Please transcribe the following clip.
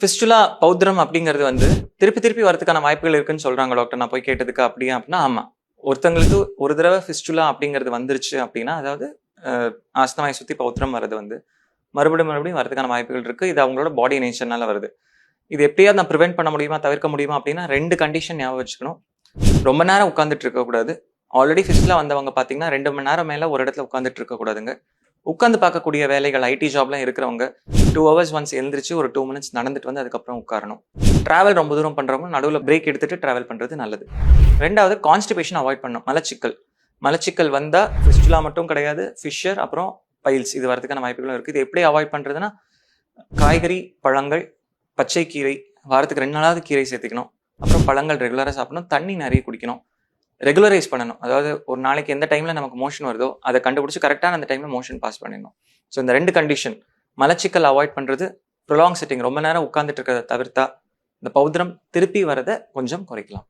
Fistula பௌத்திரம் அப்படிங்கிறது வந்து திருப்பி திருப்பி வரதுக்கான வாய்ப்புகள் இருக்குன்னு சொல்றாங்க டாக்டர். நான் போய் கேட்டதுக்கு அப்படியா அப்படின்னா ஆமா. ஒருத்தங்களுக்கு ஒரு தடவை ஃபிஸ்டுலா அப்படிங்கிறது வந்துருச்சு அப்படின்னா, அதாவது ஆஸ்துமாயை சுத்தி பௌத்திரம் வர்றது வந்து மறுபடியும் வரதுக்கான வாய்ப்புகள் இருக்கு. இது அவங்களோட பாடி நேச்சர்னால வருது. இது எப்படியாவது நான் ப்ரிவென்ட் பண்ண முடியுமா, தவிர்க்க முடியுமா அப்படின்னா 2 கண்டிஷன் ஞாபகம் வச்சுக்கணும். ரொம்ப நேரம் உட்காந்துட்டு இருக்கக்கூடாது. ஆல்ரெடி ஃபிஸ்டுலா வந்தவங்க பார்த்தீங்கன்னா 2 மணி நேரம் மேல ஒரு இடத்துல உட்காந்துட்டு இருக்கக்கூடாதுங்க. உட்காந்து பார்க்கக்கூடிய வேலைகள் ஐடி ஜாப்லாம் இருக்கிறவங்க 2 ஹவர்ஸ் ஒன்ஸ் எழுந்திரிச்சு ஒரு 2 மினிட்ஸ் நடந்துட்டு வந்து அதுக்கப்புறம் உட்காரணும். டிராவல் ரொம்ப தூரம் பண்றவங்க நடுவில் பிரேக் எடுத்துட்டு டிராவல் பண்றது நல்லது. 2வது கான்ஸ்டிபேஷன் அவாய்ட் பண்ணணும். மலச்சிக்கல் வந்தா ஃபிஸ்டுலா மட்டும் கிடையாது, ஃபிஷர் அப்புறம் பைல்ஸ் இது வரதுக்கான வாய்ப்புகளும் இருக்கு. இது எப்படி அவாய்ட் பண்றதுன்னா, காய்கறி, பழங்கள், பச்சை கீரை, வாரத்துக்கு 2 நாளாவது கீரை சேர்த்துக்கணும். அப்புறம் பழங்கள் ரெகுலராக சாப்பிடணும். தண்ணி நிறைய குடிக்கணும். ரெகுலரைஸ் பண்ணணும். அதாவது ஒரு நாளைக்கு எந்த டைம்ல நமக்கு மோஷன் வருதோ அதை கண்டுபிடிச்சு கரெக்டான அந்த டைம்ல மோஷன் பாஸ் பண்ணிடணும். ஸோ இந்த 2 கண்டிஷன், மலச்சிக்கல் அவாய்ட் பண்றது, ப்ரொலாங் சிட்டிங் ரொம்ப நேரம் உட்கார்ந்துட்டு இருக்கிறத தவிர்த்தா இந்த பௌத்திரம் திருப்பி வரதை கொஞ்சம் குறைக்கலாம்.